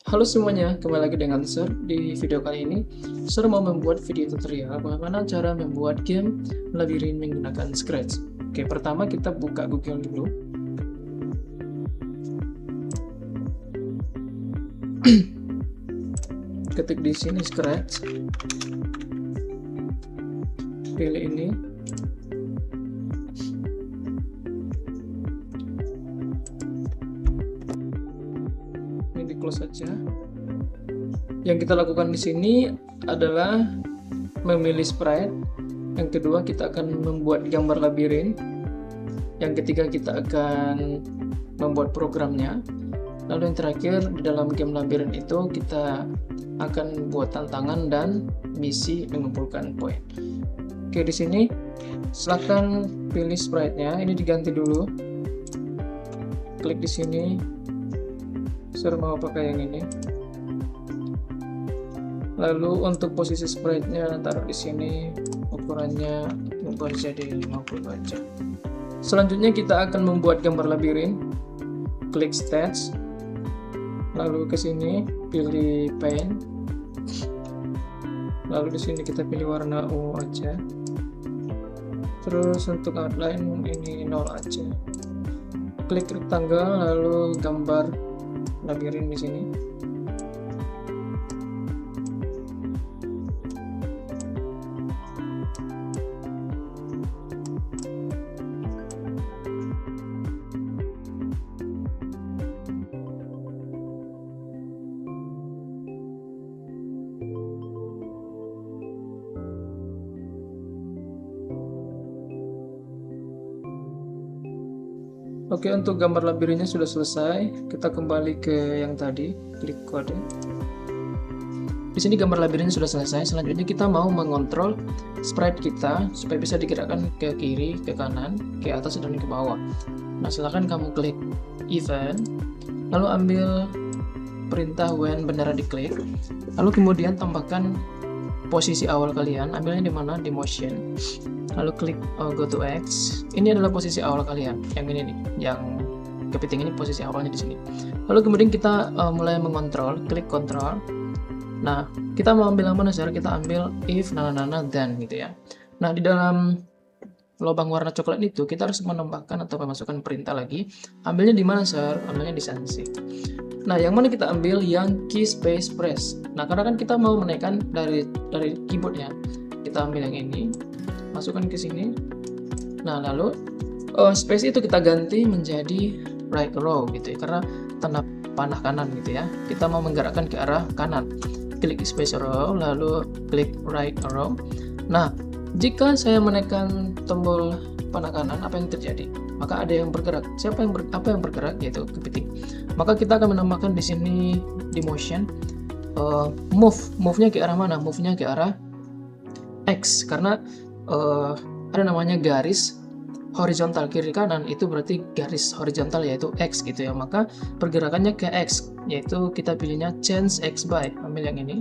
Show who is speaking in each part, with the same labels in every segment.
Speaker 1: Halo semuanya, kembali lagi dengan Sir. Di video kali ini, Sir mau membuat video tutorial bagaimana cara membuat game labirin menggunakan Scratch. Oke, pertama kita buka Google dulu. Ketik di sini Scratch. Pilih ini. Ini di close saja. Yang kita lakukan di sini adalah memilih sprite. Yang kedua, kita akan membuat gambar labirin. Yang ketiga, kita akan membuat programnya. Lalu yang terakhir, di dalam game labirin itu kita akan buat tantangan dan misi mengumpulkan poin. Oke, di sini silahkan pilih sprite-nya. Ini diganti dulu. Klik di sini. Saya mau pakai yang ini. Lalu untuk posisi sprite-nya taruh di sini, ukurannya ubah jadi 50 aja. Selanjutnya kita akan membuat gambar labirin. Klik stage. Lalu ke sini pilih paint. Lalu di sini kita pilih warna ungu aja. Terus untuk outline ini 0 aja. Klik rectangle lalu gambar labirin di sini. Oke, untuk gambar labirinnya sudah selesai. Kita kembali ke yang tadi, klik kode. Di sini gambar labirinnya sudah selesai. Selanjutnya kita mau mengontrol sprite kita supaya bisa digerakkan ke kiri, ke kanan, ke atas dan ke bawah. Nah, silahkan kamu klik event, lalu ambil perintah when bendera diklik, lalu kemudian tambahkan posisi awal kalian, ambilnya di mana? Di motion. Lalu klik go to X. Ini adalah posisi awal kalian. Yang ini nih, yang kepiting ini posisi awalnya di sini. Lalu kemudian kita mulai mengontrol, klik control. Nah, kita mau ambil yang mana, Sir? Kita ambil if then gitu ya. Nah, di dalam lubang warna coklat itu kita harus menambahkan atau memasukkan perintah lagi. Ambilnya di mana, Sir? Ambilnya di sensei. Nah, yang mana kita ambil? Yang key space press. Nah, karena kan kita mau menaikkan dari keyboardnya, kita ambil yang ini, masukkan ke sini. Nah, lalu space itu kita ganti menjadi right arrow gitu ya, karena tanda panah kanan gitu ya. Kita mau menggerakkan ke arah kanan. Klik space arrow, lalu klik right arrow. Nah, jika saya menekan tombol panah kanan, apa yang terjadi? Maka ada yang bergerak. Apa yang bergerak? Yaitu kepiting. Maka kita akan menambahkan di sini di motion move-nya ke arah mana? Move-nya ke arah X, karena ada namanya garis horizontal kiri kanan, itu berarti garis horizontal yaitu X gitu ya. Maka pergerakannya ke X, yaitu kita pilihnya change X by, ambil yang ini.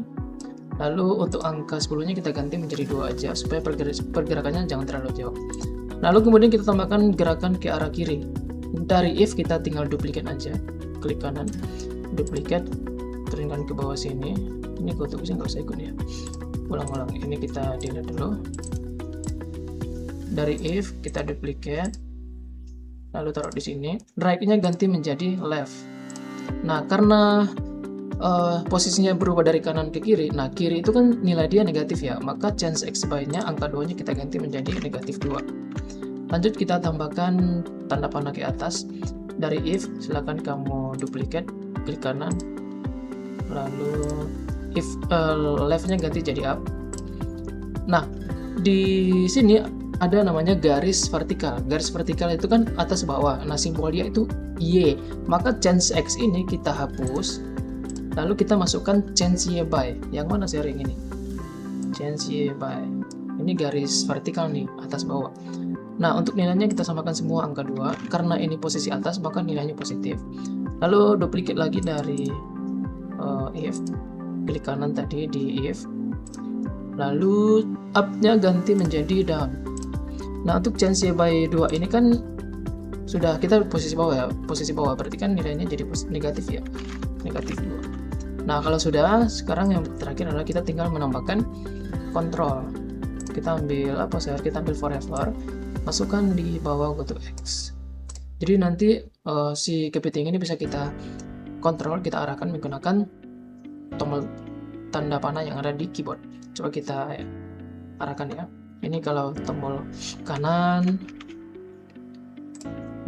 Speaker 1: Lalu untuk angka 10-nya kita ganti menjadi 2 aja supaya pergerakannya jangan terlalu jauh. Lalu kemudian kita tambahkan gerakan ke arah kiri. Dari if kita tinggal duplicate aja, klik kanan, duplicate, turunkan ke bawah sini. Ini goto sih nggak usah ikut ya. Ulang-ulang, ini kita delete dulu. Dari if kita duplicate, lalu taruh di sini. Right-nya ganti menjadi left. Nah, karena posisinya berubah dari kanan ke kiri, nah kiri itu kan nilai dia negatif ya, maka change X by-nya angka 2-nya kita ganti menjadi negatif 2. Lanjut kita tambahkan tanda panah ke atas. Dari if, silakan kamu duplicate, klik kanan, lalu if left-nya ganti jadi up. Nah, di sini ada namanya garis vertikal. Garis vertikal itu kan atas bawah. Nah, simbol dia itu Y. Maka change X ini kita hapus. Lalu kita masukkan change Y by. Yang mana sharing ini? Change Y by. Ini garis vertikal nih, atas bawah. Nah, untuk nilainya kita samakan semua angka 2. Karena ini posisi atas, maka nilainya positif. Lalu duplicate lagi dari if. Klik kanan tadi di if. Lalu up-nya ganti menjadi down. Nah, untuk change Y by 2 ini kan sudah kita posisi bawah ya, posisi bawah berarti kan nilainya jadi negatif ya, negatif 2. Nah, kalau sudah, sekarang yang terakhir adalah kita tinggal menambahkan kontrol. Kita ambil apa sih? Kita ambil forever, masukkan di bawah GoToX. Jadi nanti si kepiting ini bisa kita kontrol, kita arahkan menggunakan tombol tanda panah yang ada di keyboard. Coba kita arahkan ya. Ini kalau tombol kanan,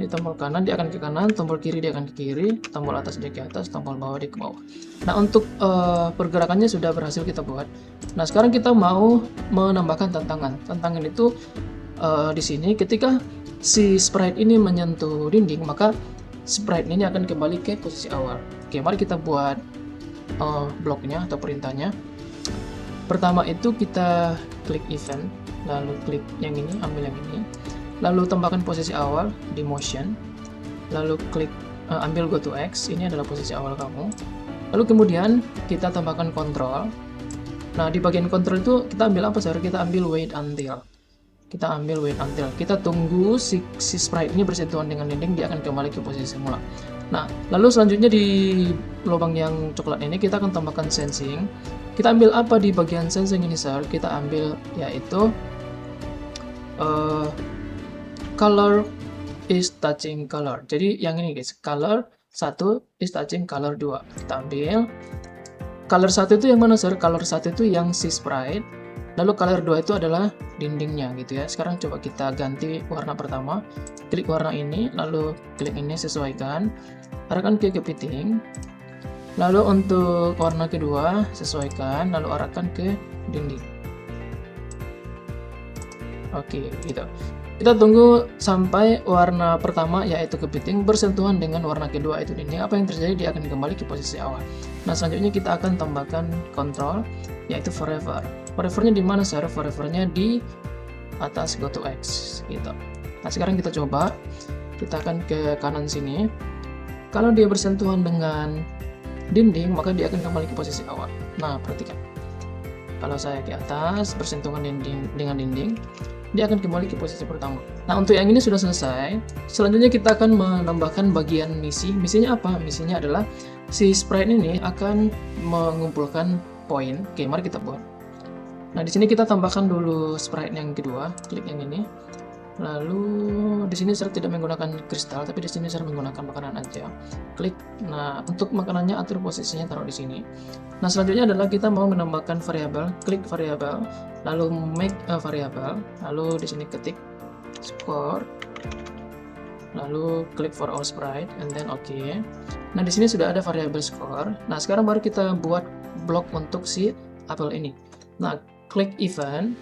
Speaker 1: ini tombol kanan dia akan ke kanan, tombol kiri dia akan ke kiri, tombol atas dia ke atas, tombol bawah dia ke bawah. Nah, untuk pergerakannya sudah berhasil kita buat. Nah, sekarang kita mau menambahkan tantangan. Tantangan itu di sini ketika si sprite ini menyentuh dinding, maka sprite ini akan kembali ke posisi awal. Oke, mari kita buat bloknya atau perintahnya. Pertama itu kita klik event, lalu klik yang ini, ambil yang ini, lalu tambahkan posisi awal di motion, lalu klik ambil GoToX, ini adalah posisi awal kamu, lalu kemudian kita tambahkan kontrol. Nah, di bagian kontrol itu kita ambil apa sih? Kita ambil wait until, kita tunggu si sprite ini bersentuhan dengan dinding, dia akan kembali ke posisi semula. Nah, lalu selanjutnya di lubang yang coklat ini kita akan tambahkan sensing. Kita ambil apa di bagian sensing ini, sir? Kita ambil yaitu color is touching color. Jadi yang ini guys, color 1 is touching color 2. Kita ambil color 1 itu yang mana, sir? Color 1 itu yang si sprite. Lalu color 2 itu adalah dindingnya gitu ya. Sekarang coba kita ganti warna pertama. Klik warna ini, lalu klik ini sesuaikan. Arahkan ke kepiting. Lalu untuk warna kedua sesuaikan, lalu arahkan ke dinding. Oke, gitu. Kita tunggu sampai warna pertama yaitu kepiting bersentuhan dengan warna kedua itu dinding. Apa yang terjadi? Dia akan kembali ke posisi awal. Nah, selanjutnya kita akan tambahkan kontrol yaitu forever. Forevernya di mana, sir? Forevernya di atas GoToX gitu. Nah, sekarang kita coba. Kita akan ke kanan sini. Kalau dia bersentuhan dengan dinding, maka dia akan kembali ke posisi awal. Nah, perhatikan. Kalau saya ke atas bersentuhan dengan dinding, dia akan kembali ke posisi pertama. Nah, untuk yang ini sudah selesai. Selanjutnya kita akan menambahkan bagian misi. Misinya apa? Misinya adalah si sprite ini akan mengumpulkan poin. Oke, mari kita buat. Nah, di sini kita tambahkan dulu sprite yang kedua. Klik yang ini. Lalu di sini saya tidak menggunakan kristal, tapi di sini saya menggunakan makanan aja. Klik. Nah, untuk makanannya atur posisinya taruh di sini. Nah, selanjutnya adalah kita mau menambahkan variabel. Klik variabel, lalu make a variable, lalu di sini ketik score, lalu klik for all sprite, and then OK. Nah, di sini sudah ada variabel score. Nah, sekarang baru kita buat blok untuk si apel ini. Nah, klik event,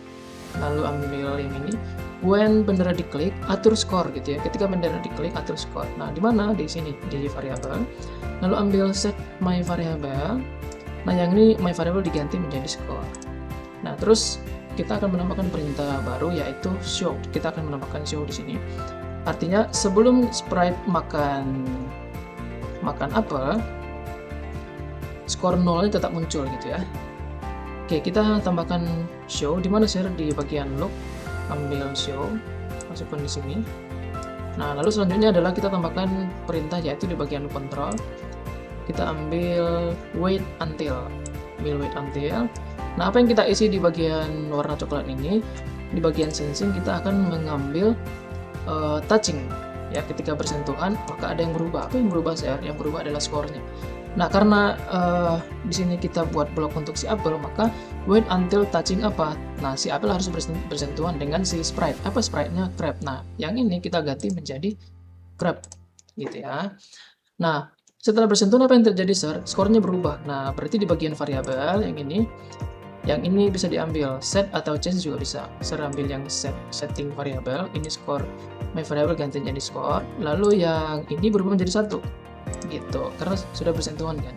Speaker 1: lalu ambil yang ini. When bendera diklik, atur skor gitu ya. Ketika bendera diklik, atur skor. Nah, di mana? Di sini, di variabel. Lalu ambil set my variable. Nah, yang ini my variable diganti menjadi skor. Nah, terus kita akan menambahkan perintah baru yaitu show. Kita akan menambahkan show di sini. Artinya sebelum sprite makan apel, skor 0-nya tetap muncul gitu ya. Oke, kita tambahkan show. Di mana, share? Di bagian loop. Ambil show, masukkan di sini. Nah, lalu selanjutnya adalah kita tambahkan perintah yaitu di bagian kontrol. Kita ambil wait until. Nah, apa yang kita isi di bagian warna coklat ini? Di bagian sensing kita akan mengambil touching. Ya, ketika bersentuhan maka ada yang berubah. Apa yang berubah, share? Yang berubah adalah skornya. Nah, karena di sini kita buat blok untuk si apel, maka wait until touching apa? Nah, si apel harus bersentuhan dengan si sprite. Apa sprite-nya? Crab. Nah, yang ini kita ganti menjadi crab, gitu ya. Nah, setelah bersentuhan apa yang terjadi, sir? Skornya berubah. Nah, berarti di bagian variabel yang ini bisa diambil set atau change juga bisa. Saya ambil yang setting variabel, ini skor my variable ganti jadi skor. Lalu yang ini berubah menjadi 1. Gitu, karena sudah bersentuhan kan.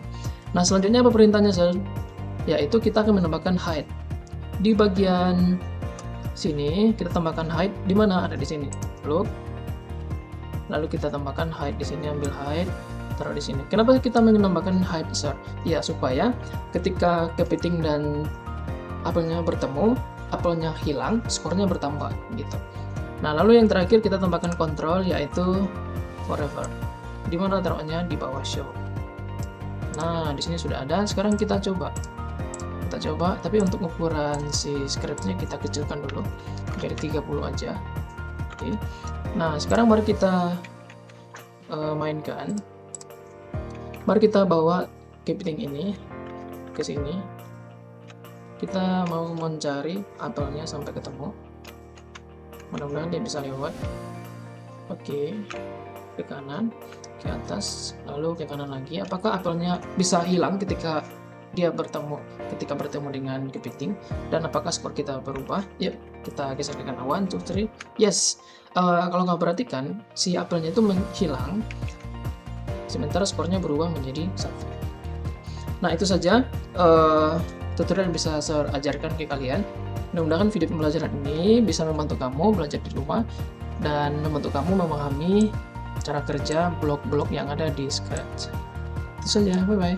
Speaker 1: Nah, selanjutnya apa perintahnya, sir? Yaitu kita akan menambahkan height. Di bagian sini kita tambahkan height. Di mana? Ada di sini. Lalu kita tambahkan height di sini, ambil height, taruh di sini. Kenapa kita menambahkan height, sir? Ya, supaya ketika kepiting dan apelnya bertemu, apelnya hilang, skornya bertambah gitu. Nah, lalu yang terakhir kita tambahkan kontrol yaitu forever. Di mana taruhnya? Di bawah show. Nah, di sini sudah ada. Sekarang kita coba. Tapi untuk ukuran si scriptnya kita kecilkan dulu jadi 30 aja. Oke. Nah, sekarang mari kita mainkan. Mari kita bawa kepiting ini ke sini. Kita mau mencari apelnya sampai ketemu. Mudah-mudahan dia bisa lewat. Oke, ke kanan, ke atas, lalu ke kanan lagi. Apakah apelnya bisa hilang ketika bertemu dengan kepiting, dan apakah skor kita berubah? Yuk, kita geser ke kanan. 1, 2, 3. Yes. Kalau nggak perhatikan, si apelnya itu menghilang, sementara skornya berubah menjadi 1. Nah, itu saja tutorial yang bisa saya ajarkan ke kalian. Mudah-mudahan video pembelajaran ini bisa membantu kamu belajar di rumah dan membantu kamu memahami cara kerja blok-blok yang ada di Scratch. Itu saja, bye-bye.